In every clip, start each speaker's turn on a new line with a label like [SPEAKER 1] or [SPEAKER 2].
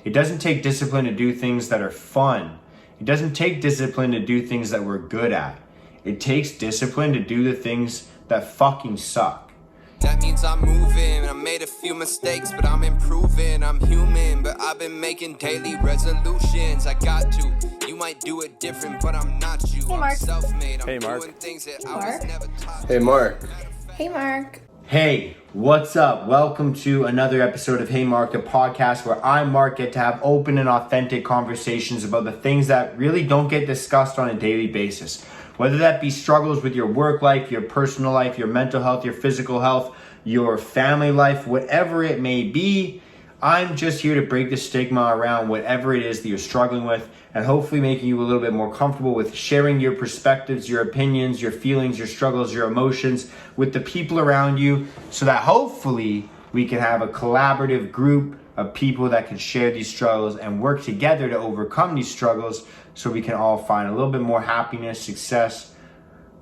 [SPEAKER 1] It doesn't take discipline to do things that are fun. It doesn't take discipline to do things that we're good at. It takes discipline to do the things that fucking suck.
[SPEAKER 2] That means I'm moving. I made a few mistakes, but I'm improving. I'm human, but I've been making daily resolutions. I got to. You might do it different, but I'm not you.
[SPEAKER 3] Hey, Mark.
[SPEAKER 2] I'm self-made. I'm
[SPEAKER 1] Hey, Mark.
[SPEAKER 2] doing things that
[SPEAKER 3] Hey,
[SPEAKER 2] I was
[SPEAKER 3] Mark.
[SPEAKER 2] never taught.
[SPEAKER 4] Hey, Mark.
[SPEAKER 3] Hey, Mark.
[SPEAKER 1] Hey, what's up? Welcome to another episode of Hey Mark, the podcast where I, Mark, get to have open and authentic conversations about the things that really don't get discussed on a daily basis. Whether that be struggles with your work life, your personal life, your mental health, your physical health, your family life, whatever it may be, I'm just here to break the stigma around whatever it is that you're struggling with and hopefully making you a little bit more comfortable with sharing your perspectives, your opinions, your feelings, your struggles, your emotions with the people around you so that hopefully we can have a collaborative group of people that can share these struggles and work together to overcome these struggles so we can all find a little bit more happiness, success,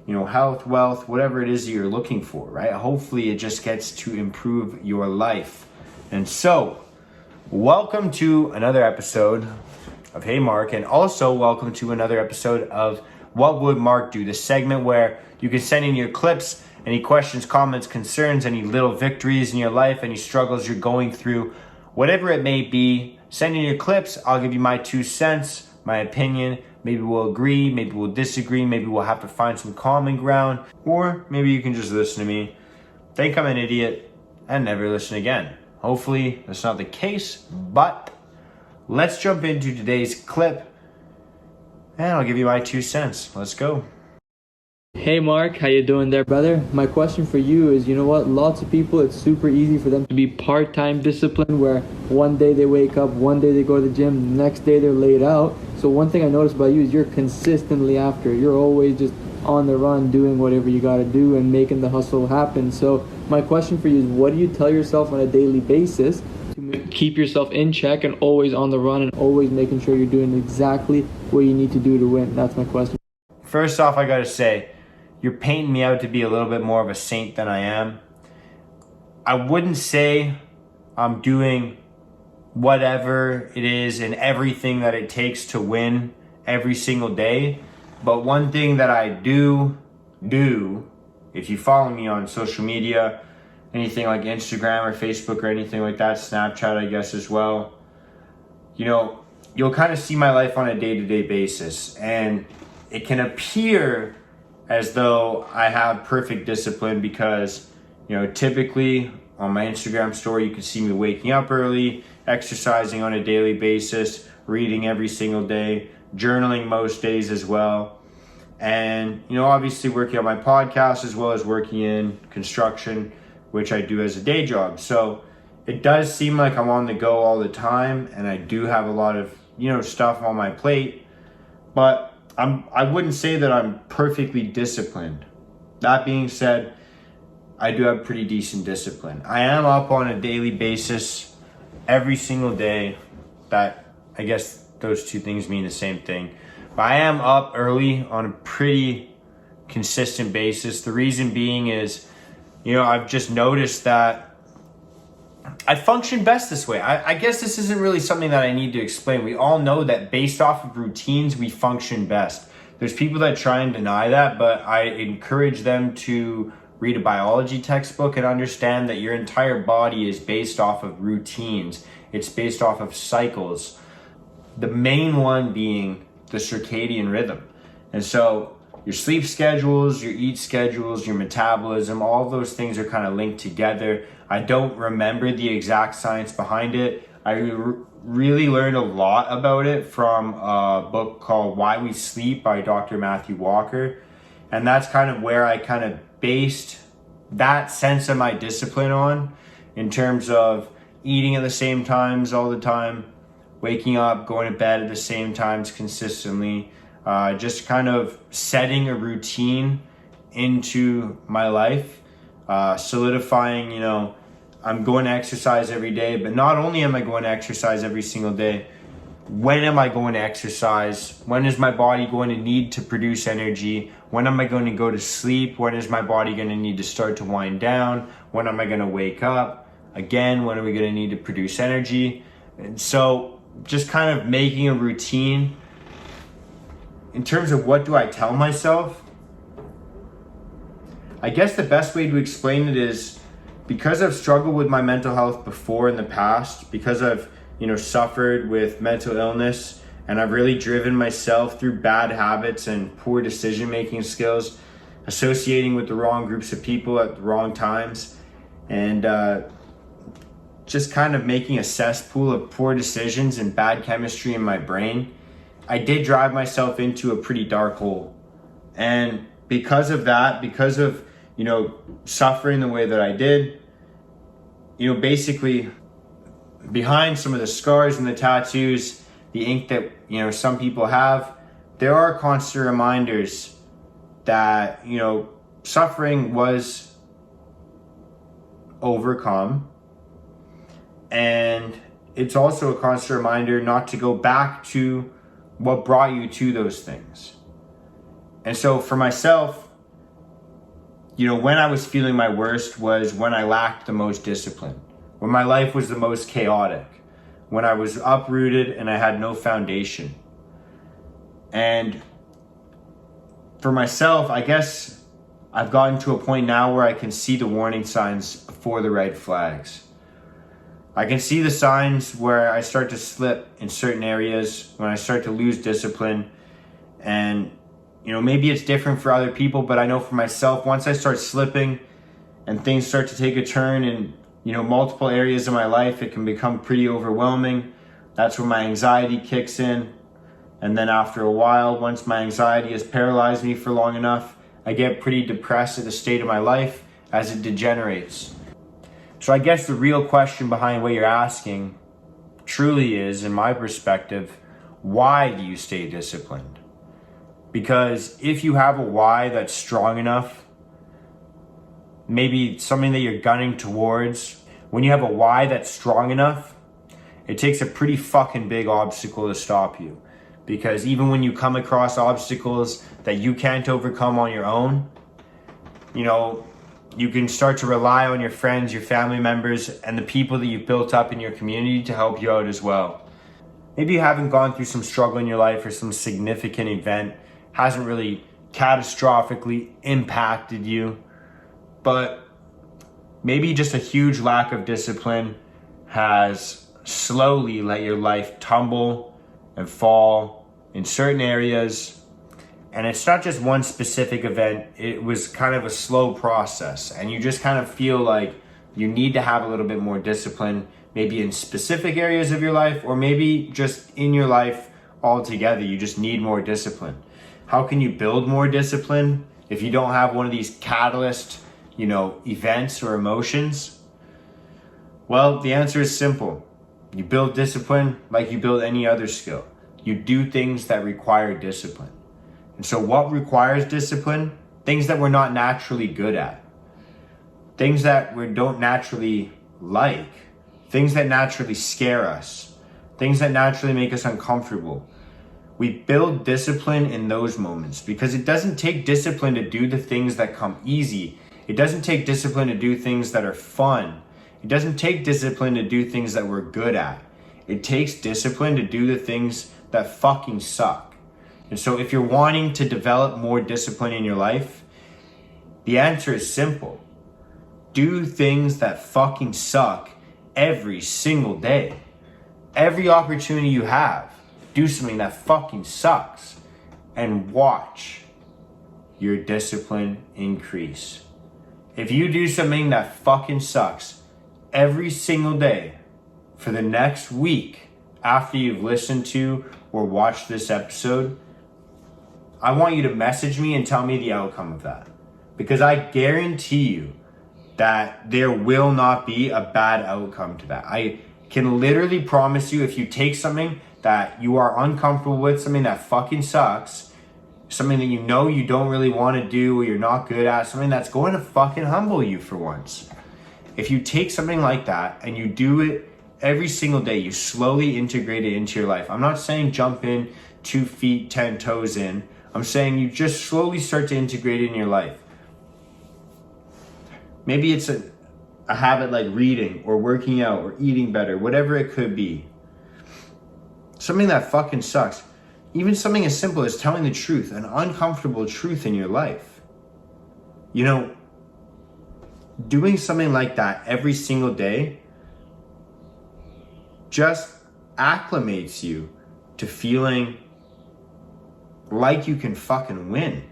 [SPEAKER 1] health, wealth, whatever it is that you're looking for, right? Hopefully it just gets to improve your life. And so, welcome to another episode of Hey Mark, and also welcome to another episode of What Would Mark Do? The segment where you can send in your clips, any questions, comments, concerns, any little victories in your life, any struggles you're going through, whatever it may be. Send in your clips. I'll give you my 2 cents, my opinion. Maybe we'll agree, maybe we'll disagree, maybe we'll have to find some common ground, or maybe you can just listen to me, think I'm an idiot, and never listen again. Hopefully that's not the case, but let's jump into today's clip and I'll give you my 2 cents. Let's go.
[SPEAKER 5] Hey Mark, how you doing there, brother? My question for you is, you know what? Lots of people, it's super easy for them to be part-time disciplined where one day they wake up, one day they go to the gym, the next day they're laid out. So one thing I noticed about you is you're consistently after it. You're always just on the run doing whatever you got to do and making the hustle happen. So my question for you is, what do you tell yourself on a daily basis to keep yourself in check and always on the run and always making sure you're doing exactly what you need to do to win? That's my question.
[SPEAKER 1] First off, I gotta say, you're painting me out to be a little bit more of a saint than I am. I wouldn't say I'm doing whatever it is and everything that it takes to win every single day. But one thing that I do, if you follow me on social media, anything like Instagram or Facebook or anything like that, Snapchat, I guess as well, you'll kind of see my life on a day-to-day basis. And it can appear as though I have perfect discipline because, typically on my Instagram story, you can see me waking up early, exercising on a daily basis, reading every single day, journaling most days as well. And, obviously working on my podcast as well as working in construction, which I do as a day job. So it does seem like I'm on the go all the time and I do have a lot of, stuff on my plate, but I wouldn't say that I'm perfectly disciplined. That being said, I do have pretty decent discipline. I am up on a daily basis every single day. That, I guess those two things mean the same thing. But I am up early on a pretty consistent basis. The reason being is, I've just noticed that I function best this way. I guess this isn't really something that I need to explain. We all know that based off of routines, we function best. There's people that try and deny that, but I encourage them to read a biology textbook and understand that your entire body is based off of routines. It's based off of cycles. The main one being the circadian rhythm. And so your sleep schedules, your eat schedules, your metabolism, all of those things are kind of linked together. I don't remember the exact science behind it. I really learned a lot about it from a book called Why We Sleep by Dr. Matthew Walker. And that's kind of where I kind of based that sense of my discipline on, in terms of eating at the same times all the time, waking up, going to bed at the same times consistently, just kind of setting a routine into my life, solidifying, I'm going to exercise every day, but not only am I going to exercise every single day, when am I going to exercise? When is my body going to need to produce energy? When am I going to go to sleep? When is my body going to need to start to wind down? When am I going to wake up? Again, when are we going to need to produce energy? And so just kind of making a routine. In terms of what do I tell myself, I guess the best way to explain it is because I've struggled with my mental health before in the past, because I've, suffered with mental illness, and I've really driven myself through bad habits and poor decision-making skills, associating with the wrong groups of people at the wrong times, and just kind of making a cesspool of poor decisions and bad chemistry in my brain. I did drive myself into a pretty dark hole. And because of that, because of, suffering the way that I did, basically behind some of the scars and the tattoos, the ink that, some people have, there are constant reminders that, suffering was overcome. And it's also a constant reminder not to go back to what brought you to those things. And so for myself, when I was feeling my worst was when I lacked the most discipline, when my life was the most chaotic, when I was uprooted and I had no foundation. And for myself, I guess I've gotten to a point now where I can see the warning signs for the red flags. I can see the signs where I start to slip in certain areas, when I start to lose discipline. And, maybe it's different for other people, but I know for myself, once I start slipping and things start to take a turn in, multiple areas of my life, it can become pretty overwhelming. That's when my anxiety kicks in. And then after a while, once my anxiety has paralyzed me for long enough, I get pretty depressed at the state of my life as it degenerates. So I guess the real question behind what you're asking truly is, in my perspective, why do you stay disciplined? Because if you have a why that's strong enough, maybe something that you're gunning towards, when you have a why that's strong enough, it takes a pretty fucking big obstacle to stop you. Because even when you come across obstacles that you can't overcome on your own, you can start to rely on your friends, your family members, and the people that you've built up in your community to help you out as well. Maybe you haven't gone through some struggle in your life or some significant event hasn't really catastrophically impacted you, but maybe just a huge lack of discipline has slowly let your life tumble and fall in certain areas. And it's not just one specific event, it was kind of a slow process. And you just kind of feel like you need to have a little bit more discipline, maybe in specific areas of your life, or maybe just in your life altogether. You just need more discipline. How can you build more discipline if you don't have one of these catalyst, events or emotions? Well, the answer is simple. You build discipline like you build any other skill. You do things that require discipline. And so what requires discipline? Things that we're not naturally good at. Things that we don't naturally like. Things that naturally scare us. Things that naturally make us uncomfortable. We build discipline in those moments because it doesn't take discipline to do the things that come easy. It doesn't take discipline to do things that are fun. It doesn't take discipline to do things that we're good at. It takes discipline to do the things that fucking suck. And so if you're wanting to develop more discipline in your life, the answer is simple. Do things that fucking suck every single day. Every opportunity you have, do something that fucking sucks and watch your discipline increase. If you do something that fucking sucks every single day for the next week after you've listened to or watched this episode, I want you to message me and tell me the outcome of that. Because I guarantee you that there will not be a bad outcome to that. I can literally promise you, if you take something that you are uncomfortable with, something that fucking sucks, something that you don't really want to do or you're not good at, something that's going to fucking humble you for once. If you take something like that and you do it every single day, you slowly integrate it into your life. I'm not saying jump in 2 feet, 10 toes in. I'm saying you just slowly start to integrate it in your life. Maybe it's a habit like reading or working out or eating better, whatever it could be. something that fucking sucks. Even something as simple as telling the truth, an uncomfortable truth in your life. You know, doing something like that every single day just acclimates you to feeling like you can fucking win.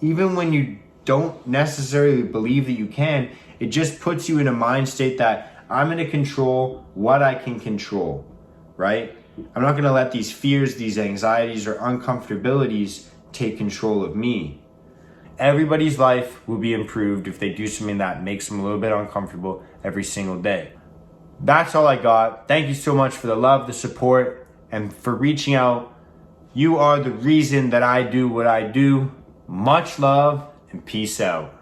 [SPEAKER 1] Even when you don't necessarily believe that you can, it just puts you in a mind state that I'm going to control what I can control, right? I'm not going to let these fears, these anxieties, or uncomfortabilities take control of me. Everybody's life will be improved if they do something that makes them a little bit uncomfortable every single day. That's all I got. Thank you so much for the love, the support, and for reaching out. You are the reason that I do what I do. Much love and peace out.